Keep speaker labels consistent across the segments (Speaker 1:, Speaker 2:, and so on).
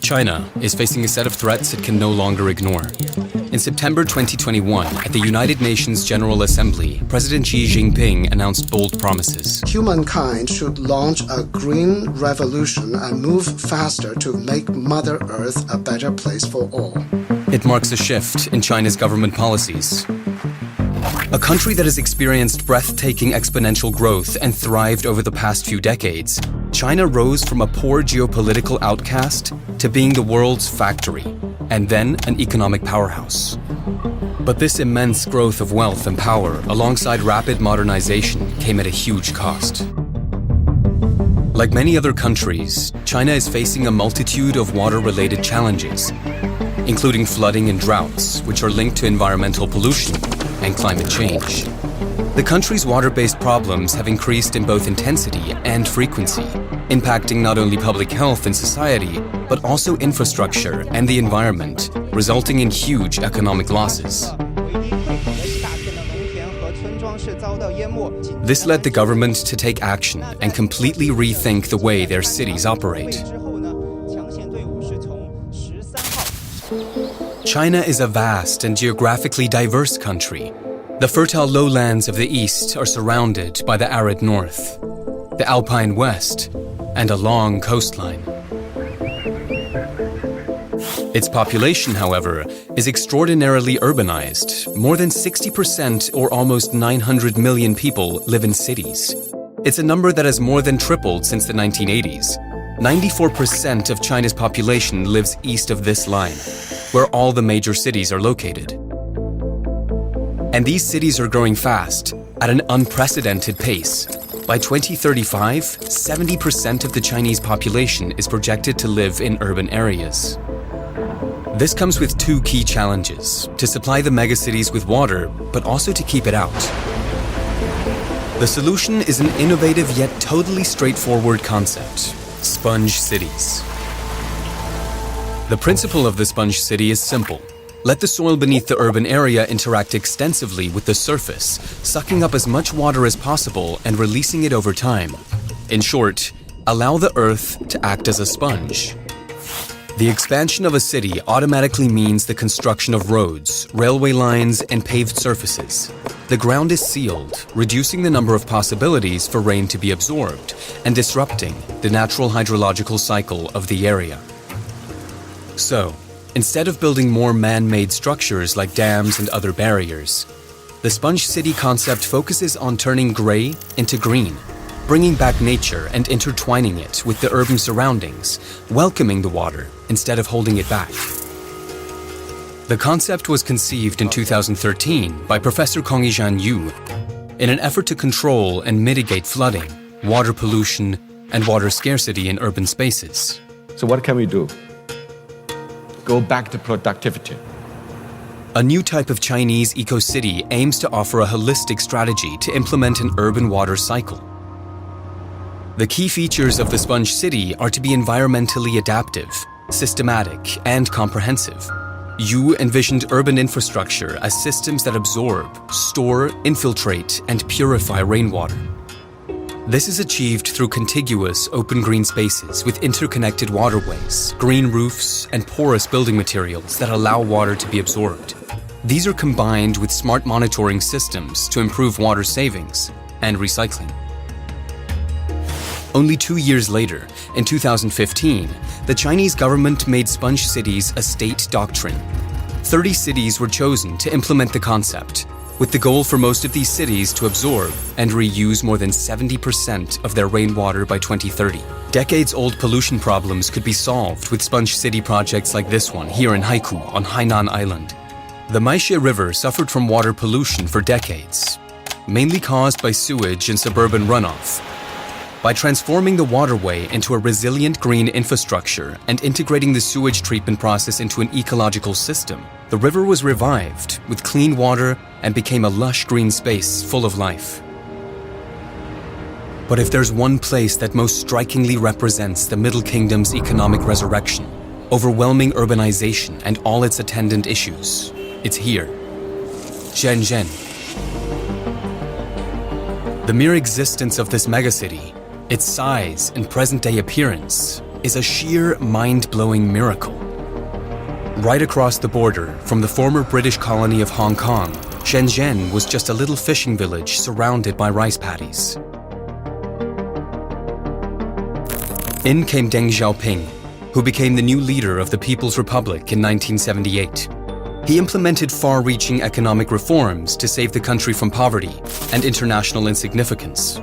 Speaker 1: China is facing a set of threats it can no longer ignore. In September 2021, at the United Nations General Assembly, President Xi Jinping announced bold promises.
Speaker 2: Humankind should launch a green revolution and move faster to make Mother Earth a better place for all.
Speaker 1: It marks a shift in China's government policies. A country that has experienced breathtaking exponential growth and thrived over the past few decades, China rose from a poor geopolitical outcast to being the world's factory, and then an economic powerhouse. But this immense growth of wealth and power, alongside rapid modernization, came at a huge cost. Like many other countries, China is facing a multitude of water-related challenges, including flooding and droughts, which are linked to environmental pollution and climate change. The country's water-based problems have increased in both intensity and frequency, impacting not only public health and society, but also infrastructure and the environment, resulting in huge economic losses. This led the government to take action and completely rethink the way their cities operate. China is a vast and geographically diverse country. The fertile lowlands of the east are surrounded by the arid north, the alpine west, and a long coastline. Its population, however, is extraordinarily urbanized. More than 60% or almost 900 million people live in cities. It's a number that has more than tripled since the 1980s. 94% of China's population lives east of this line, where all the major cities are located. And these cities are growing fast, at an unprecedented pace. By 2035, 70% of the Chinese population is projected to live in urban areas. This comes with two key challenges: to supply the megacities with water, but also to keep it out. The solution is an innovative yet totally straightforward concept: sponge cities. The principle of the sponge city is simple. Let the soil beneath the urban area interact extensively with the surface, sucking up as much water as possible and releasing it over time. In short, allow the earth to act as a sponge. The expansion of a city automatically means the construction of roads, railway lines, and paved surfaces. The ground is sealed, reducing the number of possibilities for rain to be absorbed and disrupting the natural hydrological cycle of the area. So, instead of building more man-made structures like dams and other barriers, the sponge city concept focuses on turning gray into green, bringing back nature and intertwining it with the urban surroundings, welcoming the water instead of holding it back. The concept was conceived in 2013 by Professor Kongyijan Yu in an effort to control and mitigate flooding, water pollution, and water scarcity in urban spaces.
Speaker 3: So what can we do? Go back to productivity.
Speaker 1: A new type of Chinese eco-city aims to offer a holistic strategy to implement an urban water cycle. The key features of the sponge city are to be environmentally adaptive, systematic, and comprehensive. Yu envisioned urban infrastructure as systems that absorb, store, infiltrate, and purify rainwater. This is achieved through contiguous open green spaces with interconnected waterways, green roofs, and porous building materials that allow water to be absorbed. These are combined with smart monitoring systems to improve water savings and recycling. Only 2 years later, in 2015, the Chinese government made sponge cities a state doctrine. 30 cities were chosen to implement the concept, with the goal for most of these cities to absorb and reuse more than 70% of their rainwater by 2030. Decades-old pollution problems could be solved with sponge city projects like this one here in Haikou on Hainan Island. The Maishe River suffered from water pollution for decades, mainly caused by sewage and suburban runoff. By transforming the waterway into a resilient green infrastructure and integrating the sewage treatment process into an ecological system, the river was revived with clean water and became a lush green space full of life. But if there's one place that most strikingly represents the Middle Kingdom's economic resurrection, overwhelming urbanization and all its attendant issues, it's here, Shenzhen. The mere existence of this megacity, its size and present-day appearance, is a sheer mind-blowing miracle. Right across the border from the former British colony of Hong Kong, Shenzhen was just a little fishing village surrounded by rice paddies. In came Deng Xiaoping, who became the new leader of the People's Republic in 1978. He implemented far-reaching economic reforms to save the country from poverty and international insignificance.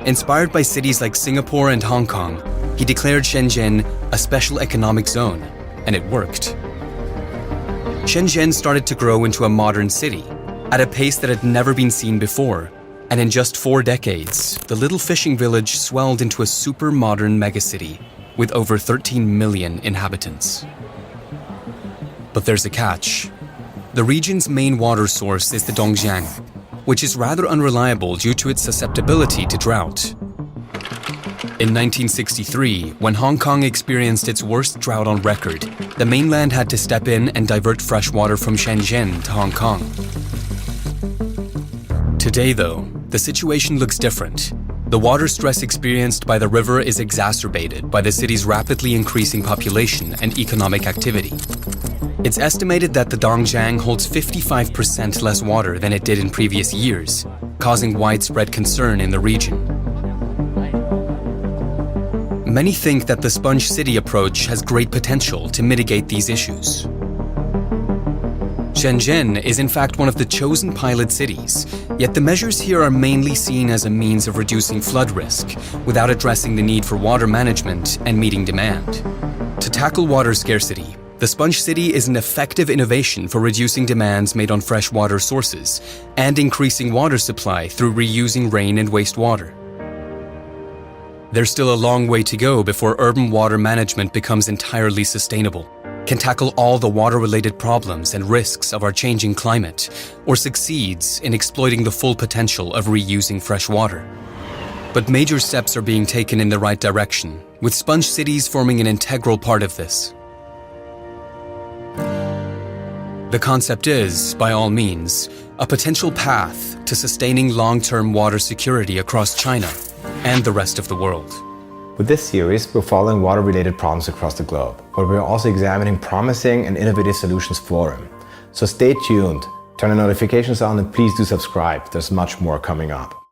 Speaker 1: Inspired by cities like Singapore and Hong Kong, he declared Shenzhen a special economic zone, and it worked. Shenzhen started to grow into a modern city at a pace that had never been seen before, and in just 4 decades, the little fishing village swelled into a super modern megacity with over 13 million inhabitants. But there's a catch. The region's main water source is the Dongjiang, which is rather unreliable due to its susceptibility to drought. In 1963, when Hong Kong experienced its worst drought on record, the mainland had to step in and divert fresh water from Shenzhen to Hong Kong. Today, though, the situation looks different. The water stress experienced by the river is exacerbated by the city's rapidly increasing population and economic activity. It's estimated that the Dongjiang holds 55% less water than it did in previous years, causing widespread concern in the region. Many think that the sponge city approach has great potential to mitigate these issues. Shenzhen is in fact one of the chosen pilot cities, yet the measures here are mainly seen as a means of reducing flood risk without addressing the need for water management and meeting demand. To tackle water scarcity, the sponge city is an effective innovation for reducing demands made on freshwater sources and increasing water supply through reusing rain and wastewater. There's still a long way to go before urban water management becomes entirely sustainable, can tackle all the water-related problems and risks of our changing climate, or succeeds in exploiting the full potential of reusing fresh water. But major steps are being taken in the right direction, with sponge cities forming an integral part of this. The concept is, by all means, a potential path to sustaining long-term water security across China and the rest of the world.
Speaker 3: With this series, we're following water-related problems across the globe, but we're also examining promising and innovative solutions for them. So stay tuned, turn the notifications on, and please do subscribe. There's much more coming up.